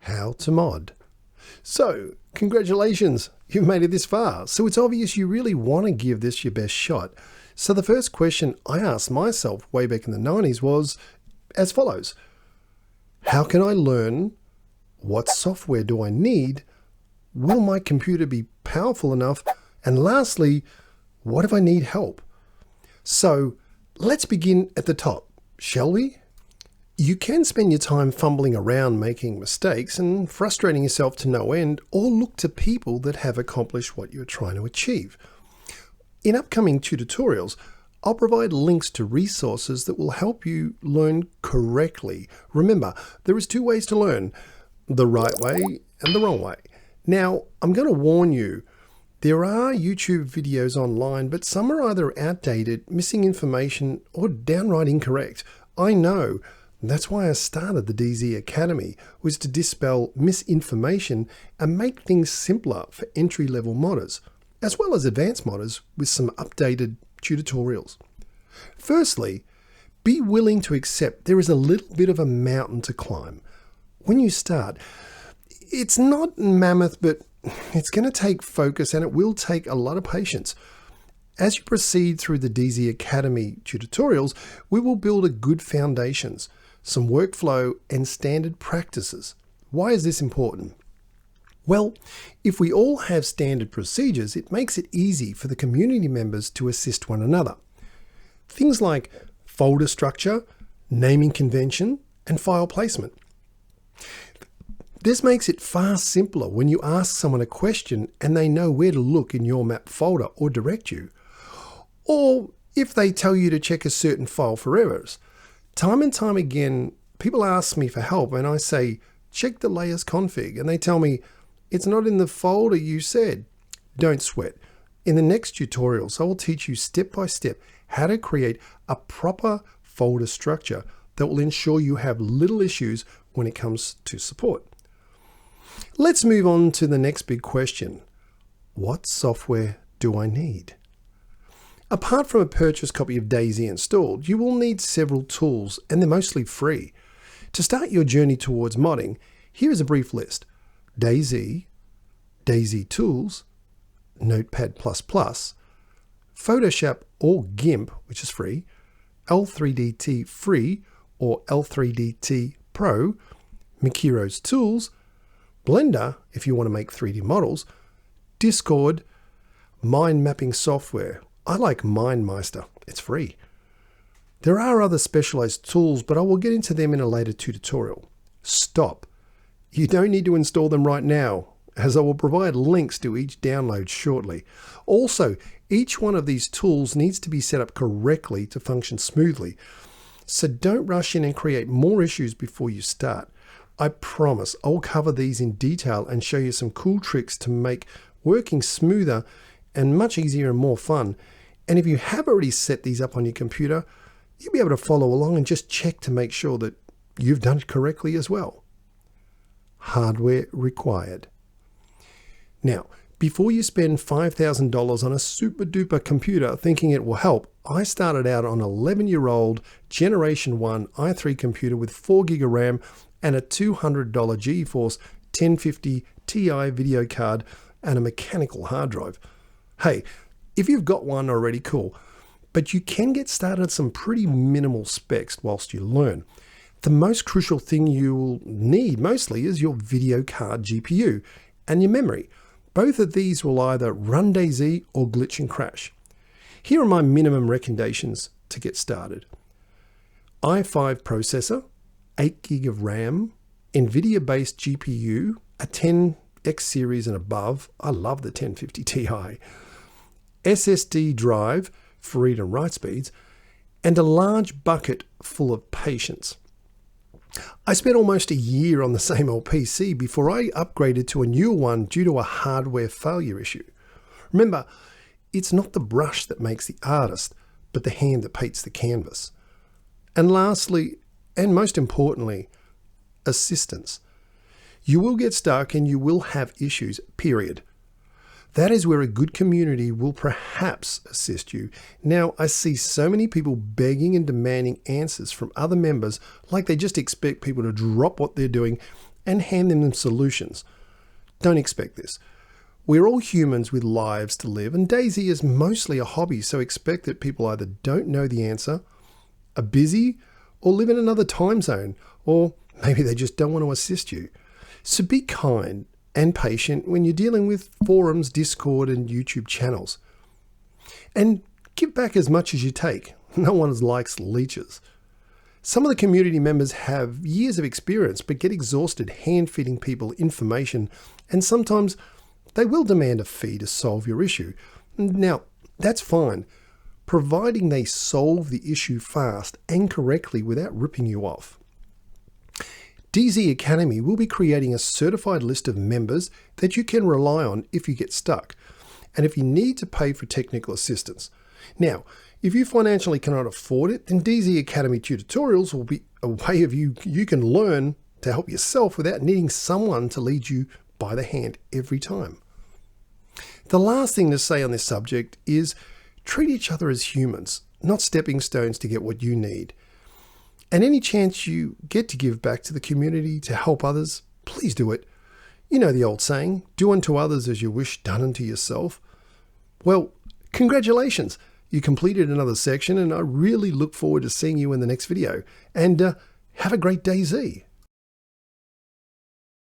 how to mod. So, congratulations, you've made it this far. So it's obvious you really want to give this your best shot. So the first question I asked myself way back in the 90s was as follows. How can I learn? What software do I need? Will my computer be powerful enough? And lastly, what if I need help? So let's begin at the top, shall we? You can spend your time fumbling around making mistakes and frustrating yourself to no end, or look to people that have accomplished what you're trying to achieve. In upcoming tutorials, I'll provide links to resources that will help you learn correctly. Remember, there is two ways to learn, the right way and the wrong way. Now, I'm going to warn you, there are YouTube videos online, but some are either outdated, missing information, or downright incorrect. I know. That's why I started the DayZ Academy, was to dispel misinformation and make things simpler for entry-level modders, as well as advanced modders with some updated tutorials. Firstly, be willing to accept there is a little bit of a mountain to climb. When you start, it's not mammoth, but it's going to take focus and it will take a lot of patience. As you proceed through the DayZ Academy tutorials, we will build a good foundations, some workflow and standard practices. Why is this important? Well, if we all have standard procedures, it makes it easy for the community members to assist one another. Things like folder structure, naming convention, and file placement. This makes it far simpler when you ask someone a question and they know where to look in your map folder or direct you. Or if they tell you to check a certain file for errors. Time and time again, people ask me for help and I say, check the layers config, and they tell me, it's not in the folder you said. Don't sweat. In the next tutorials, I will teach you step by step how to create a proper folder structure that will ensure you have little issues when it comes to support. Let's move on to the next big question. What software do I need? Apart from a purchased copy of DayZ installed, you will need several tools, and they're mostly free. To start your journey towards modding, here is a brief list. DayZ, DayZ Tools, Notepad++, Photoshop or GIMP, which is free, L3DT Free or L3DT Pro, Mikiro's Tools, Blender, if you want to make 3D models, Discord, mind mapping software. I like MindMeister, it's free. There are other specialized tools, but I will get into them in a later tutorial. Stop. You don't need to install them right now, as I will provide links to each download shortly. Also, each one of these tools needs to be set up correctly to function smoothly. So don't rush in and create more issues before you start. I promise I'll cover these in detail and show you some cool tricks to make working smoother and much easier and more fun. And if you have already set these up on your computer, you'll be able to follow along and just check to make sure that you've done it correctly as well. Hardware required. Now, before you spend $5,000 on a super duper computer thinking it will help, I started out on an 11-year-old Generation 1 i3 computer with 4 gig of RAM and a $200 GeForce 1050 Ti video card and a mechanical hard drive. Hey, if you've got one already, cool, but you can get started at some pretty minimal specs whilst you learn. The most crucial thing you will need mostly is your video card GPU and your memory. Both of these will either run DayZ or glitch and crash. Here are my minimum recommendations to get started. i5 processor, 8 gig of RAM, NVIDIA-based GPU, a 10X series and above. I love the 1050 Ti. SSD drive for read and write speeds, and a large bucket full of patience. I spent almost a year on the same old PC before I upgraded to a newer one due to a hardware failure issue. Remember, it's not the brush that makes the artist, but the hand that paints the canvas. And lastly, and most importantly, assistance. You will get stuck and you will have issues, period. That is where a good community will perhaps assist you. Now, I see so many people begging and demanding answers from other members like they just expect people to drop what they're doing and hand them solutions. Don't expect this. We're all humans with lives to live, and DayZ is mostly a hobby, so expect that people either don't know the answer, are busy, or live in another time zone, or maybe they just don't want to assist you. So be kind and patient when you're dealing with forums, Discord, and YouTube channels. And give back as much as you take. No one likes leeches. Some of the community members have years of experience but get exhausted hand-feeding people information, and sometimes they will demand a fee to solve your issue. Now, that's fine, providing they solve the issue fast and correctly without ripping you off. DayZ Academy will be creating a certified list of members that you can rely on if you get stuck, and if you need to pay for technical assistance. Now, if you financially cannot afford it, then DayZ Academy tutorials will be a way of you can learn to help yourself without needing someone to lead you by the hand every time. The last thing to say on this subject is treat each other as humans, not stepping stones to get what you need. And any chance you get to give back to the community to help others, please do it. You know the old saying, do unto others as you wish done unto yourself. Well, congratulations. You completed another section, and I really look forward to seeing you in the next video. And have a great DayZ.